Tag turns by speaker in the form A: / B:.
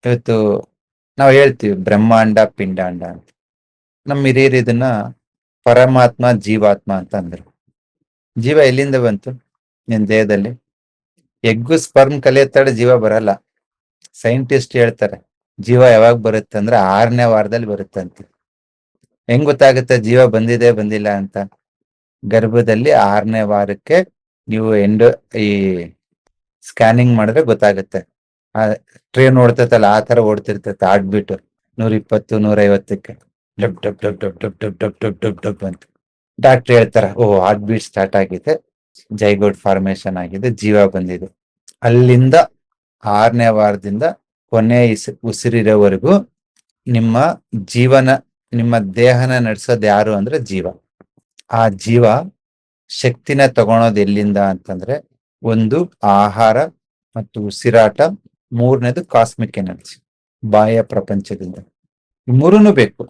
A: ಇವತ್ತು ನಾವು ಹೇಳ್ತೀವಿ ಬ್ರಹ್ಮಾಂಡ ಪಿಂಡಾಂಡ ಅಂತ. ನಮ್ಮ ಹಿರಿಯರು ಇದನ್ನ ಪರಮಾತ್ಮ ಜೀವಾತ್ಮ ಅಂತ ಅಂದ್ರು. ಜೀವ ಎಲ್ಲಿಂದ ಬಂತು ನಿನ್ ದೇಹದಲ್ಲಿ? ಎಗ್ಗು ಸ್ಪರ್ಮ್ ಕಲಿಯತ್ತಾಡ ಜೀವ ಬರಲ್ಲ. ಸೈಂಟಿಸ್ಟ್ ಹೇಳ್ತಾರೆ ಜೀವ ಯಾವಾಗ ಬರುತ್ತೆ ಅಂದ್ರೆ 6ನೇ ವಾರದಲ್ಲಿ ಬರುತ್ತಂತೆ. ಹೆಂಗ್ ಗೊತ್ತಾಗುತ್ತೆ ಜೀವ ಬಂದಿದೆ ಬಂದಿಲ್ಲ ಅಂತ? ಗರ್ಭದಲ್ಲಿ 6ನೇ ವಾರಕ್ಕೆ ನೀವು ಈ ಸ್ಕ್ಯಾನಿಂಗ್ ಮಾಡಿದ್ರೆ ಗೊತ್ತಾಗುತ್ತೆ. ಆ ಟ್ರೈನ್ ಓಡ್ತೈತಲ್ಲ ಆ ತರ ಓಡ್ತಿರ್ತೈತೆ ಆಡ್ಬಿಟ್ಟು 120 150ಕ್ಕೆ ಡಬ್ ಡಬ್ ಡಬ್ ಡಬ್ ಡಬ್ ಡಬ್ ಡಬ್ ಡಬ್ ಡಬ್ ಡಬ್ ಅಂತ. ಡಾಕ್ಟರ್ ಹೇಳ್ತಾರ ಓ ಹಾರ್ಟ್ ಬೀಟ್ ಸ್ಟಾರ್ಟ್ ಆಗಿದೆ, ಜೈಗೋಟ್ ಫಾರ್ಮೇಶನ್ ಆಗಿದೆ, ಜೀವ ಬಂದಿದೆ. ಅಲ್ಲಿಂದ 6ನೇ ವಾರದಿಂದ ಕೊನೆ ಉಸಿರಿರೋವರೆಗೂ ನಿಮ್ಮ ಜೀವನ, ನಿಮ್ಮ ದೇಹನ ನಡೆಸೋದು ಯಾರು ಅಂದ್ರೆ ಜೀವ. ಆ ಜೀವ ಶಕ್ತಿನ ತಗೊಳೋದು ಎಲ್ಲಿಂದ ಅಂತಂದ್ರೆ, ಒಂದು ಆಹಾರ ಮತ್ತು ಉಸಿರಾಟ, 3ನೇದು ಕಾಸ್ಮಿಕ್ ಎನರ್ಜಿ, ಬಾಹ್ಯ ಪ್ರಪಂಚದಿಂದ. 3ನೂ ಬೇಕು.